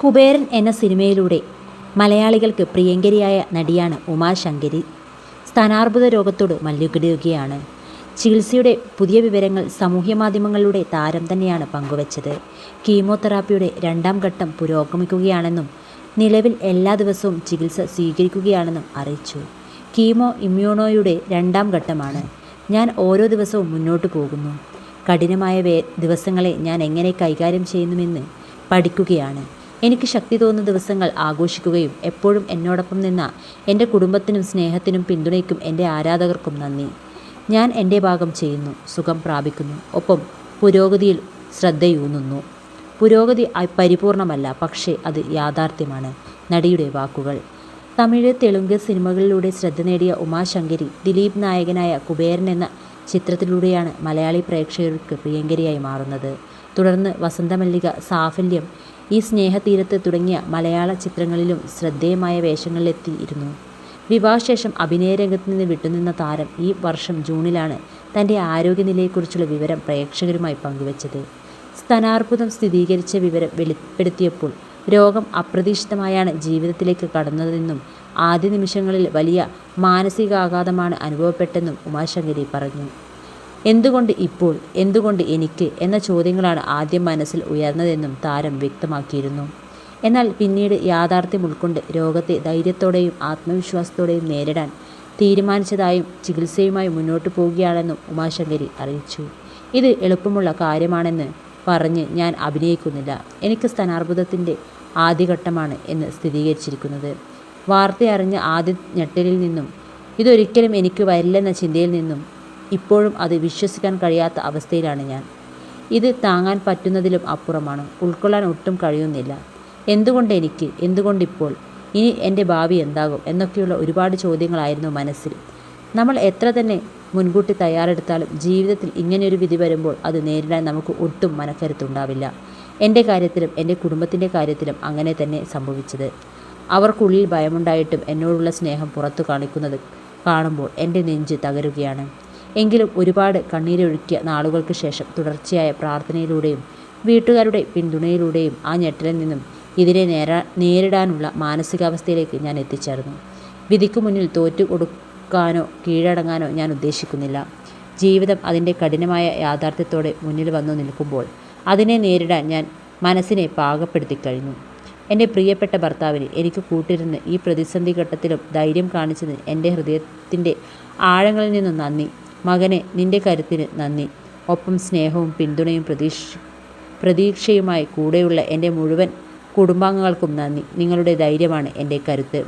കുബേരൻ എന്ന സിനിമയിലൂടെ മലയാളികൾക്ക് പ്രിയങ്കരിയായ നടിയാണ് ഉമാശങ്കരി. സ്ഥാനാർബുദ രോഗത്തോട് മല്ലുകടിക്കുകയാണ്. ചികിത്സയുടെ പുതിയ വിവരങ്ങൾ സാമൂഹ്യമാധ്യമങ്ങളിലൂടെ താരം തന്നെയാണ് പങ്കുവച്ചത്. കീമോതെറാപ്പിയുടെ 2ാം ഘട്ടം പുരോഗമിക്കുകയാണെന്നും നിലവിൽ എല്ലാ ദിവസവും ചികിത്സ സ്വീകരിക്കുകയാണെന്നും അറിയിച്ചു. കീമോ ഇമ്മ്യൂണോയുടെ 2ാം ഘട്ടമാണ്. ഞാൻ ഓരോ ദിവസവും മുന്നോട്ട് പോകുന്നു. കഠിനമായ ദിവസങ്ങളെ ഞാൻ എങ്ങനെ കൈകാര്യം ചെയ്യുന്നുവെന്ന് പഠിക്കുകയാണ്. എനിക്ക് ശക്തി തോന്നുന്ന ദിവസങ്ങൾ ആഘോഷിക്കുകയും എപ്പോഴും എന്നോടൊപ്പം നിന്ന എൻ്റെ കുടുംബത്തിനും സ്നേഹത്തിനും പിന്തുണയ്ക്കും എൻ്റെ ആരാധകർക്കും നന്ദി. ഞാൻ എൻ്റെ ഭാഗം ചെയ്യുന്നു, സുഖം പ്രാപിക്കുന്നു, ഒപ്പം പുരോഗതിയിൽ ശ്രദ്ധയൂന്നുന്നു. പുരോഗതി പരിപൂർണമല്ല, പക്ഷേ അത് യാഥാർത്ഥ്യമാണ്. നടിയുടെ വാക്കുകൾ. തമിഴ്, തെലുങ്ക് സിനിമകളിലൂടെ ശ്രദ്ധ നേടിയ ഉമാശങ്കരി ദിലീപ് നായകനായ കുബേരൻ എന്ന ചിത്രത്തിലൂടെയാണ് മലയാളി പ്രേക്ഷകർക്ക് പ്രിയങ്കരിയായി മാറുന്നത്. തുടർന്ന് വസന്തമല്ലിക, സാഫല്യം, ഈ സ്നേഹതീരത്ത് തുടങ്ങിയ മലയാള ചിത്രങ്ങളിലും ശ്രദ്ധേയമായ വേഷങ്ങളിലെത്തിയിരുന്നു. വിവാഹശേഷം അഭിനയ രംഗത്ത് നിന്ന് വിട്ടുനിന്ന താരം ഈ വർഷം ജൂണിലാണ് തൻ്റെ ആരോഗ്യനിലയെക്കുറിച്ചുള്ള വിവരം പ്രേക്ഷകരുമായി പങ്കുവച്ചത്. സ്തനാർബുദം സ്ഥിരീകരിച്ച വിവരം വെളിപ്പെടുത്തിയപ്പോൾ രോഗം അപ്രതീക്ഷിതമായാണ് ജീവിതത്തിലേക്ക് കടന്നതെന്നും ആദ്യ നിമിഷങ്ങളിൽ വലിയ മാനസികാഘാതമാണ് അനുഭവപ്പെട്ടെന്നും ഉമാശങ്കരി പറഞ്ഞു. എന്തുകൊണ്ട് ഇപ്പോൾ, എന്തുകൊണ്ട് എനിക്ക് എന്ന ചോദ്യങ്ങളാണ് ആദ്യം മനസ്സിൽ ഉയർന്നതെന്നും താരം വ്യക്തമാക്കിയിരുന്നു. എന്നാൽ പിന്നീട് യാഥാർത്ഥ്യം ഉൾക്കൊണ്ട് രോഗത്തെ ധൈര്യത്തോടെയും ആത്മവിശ്വാസത്തോടെയും നേരിടാൻ തീരുമാനിച്ചതായും ചികിത്സയുമായി മുന്നോട്ടു പോവുകയാണെന്നും ഉമാശങ്കരി അറിയിച്ചു. ഇത് എളുപ്പമുള്ള കാര്യമാണെന്ന് പറഞ്ഞ് ഞാൻ അഭിനയിക്കുന്നില്ല. എനിക്ക് സ്തനാർബുദത്തിൻ്റെ ആദ്യഘട്ടമാണ് എന്ന് സ്ഥിരീകരിച്ചിരിക്കുന്നത്. വാർത്തയറിഞ്ഞ ആദ്യ ഞെട്ടലിൽ നിന്നും ഇതൊരിക്കലും എനിക്ക് വരില്ലെന്ന ചിന്തയിൽ നിന്നും ഇപ്പോഴും അത് വിശ്വസിക്കാൻ കഴിയാത്ത അവസ്ഥയിലാണ് ഞാൻ. ഇത് താങ്ങാൻ പറ്റുന്നതിലും അപ്പുറമാണ്. ഉൾക്കൊള്ളാൻ ഒട്ടും കഴിയുന്നില്ല. എന്തുകൊണ്ട് എനിക്ക്, എന്തുകൊണ്ടിപ്പോൾ, ഇനി എൻ്റെ ഭാവി എന്താകും എന്നൊക്കെയുള്ള ഒരുപാട് ചോദ്യങ്ങളായിരുന്നു മനസ്സിൽ. നമ്മൾ എത്ര തന്നെ മുൻകൂട്ടി തയ്യാറെടുത്താലും ജീവിതത്തിൽ ഇങ്ങനെയൊരു വിധി വരുമ്പോൾ അത് നേരിടാൻ നമുക്ക് ഒട്ടും മനക്കരുത്തുണ്ടാവില്ല. എൻ്റെ കാര്യത്തിലും എൻ്റെ കുടുംബത്തിൻ്റെ കാര്യത്തിലും അങ്ങനെ തന്നെ സംഭവിച്ചത്. അവർക്കുള്ളിൽ ഭയമുണ്ടായിട്ടും എന്നോടുള്ള സ്നേഹം പുറത്തു കാണിക്കുന്നത് കാണുമ്പോൾ എൻ്റെ നെഞ്ച് തകരുകയാണ്. എങ്കിലും ഒരുപാട് കണ്ണീരൊഴുക്കിയ നാളുകൾക്ക് ശേഷം തുടർച്ചയായ പ്രാർത്ഥനയിലൂടെയും വീട്ടുകാരുടെ പിന്തുണയിലൂടെയും ആ ഞെട്ടലിൽ നിന്നും ഇതിനെ നേരിടാനുള്ള മാനസികാവസ്ഥയിലേക്ക് ഞാൻ എത്തിച്ചേർന്നു. വിധിക്കു മുന്നിൽ തോറ്റു കൊടുക്കാനോ കീഴടങ്ങാനോ ഞാൻ ഉദ്ദേശിക്കുന്നില്ല. ജീവിതം അതിൻ്റെ കഠിനമായ യാഥാർത്ഥ്യത്തോടെ മുന്നിൽ വന്നു നിൽക്കുമ്പോൾ അതിനെ നേരിടാൻ ഞാൻ മനസ്സിനെ പാകപ്പെടുത്തിക്കഴിഞ്ഞു. എൻ്റെ പ്രിയപ്പെട്ട ഭർത്താവിന് എനിക്ക് കൂട്ടിരുന്ന് ഈ പ്രതിസന്ധി ഘട്ടത്തിലും ധൈര്യം കാണിച്ചതിന് എൻ്റെ ഹൃദയത്തിൻ്റെ ആഴങ്ങളിൽ നിന്നും നന്ദി. മകനെ, നിൻ്റെ കരുത്തിന് നന്ദി. ഒപ്പം സ്നേഹവും പിന്തുണയും പ്രതീക്ഷയുമായി കൂടെയുള്ള എൻ്റെ മുഴുവൻ കുടുംബാംഗങ്ങൾക്കും നന്ദി. നിങ്ങളുടെ ധൈര്യമാണ് എൻ്റെ കരുത്ത്.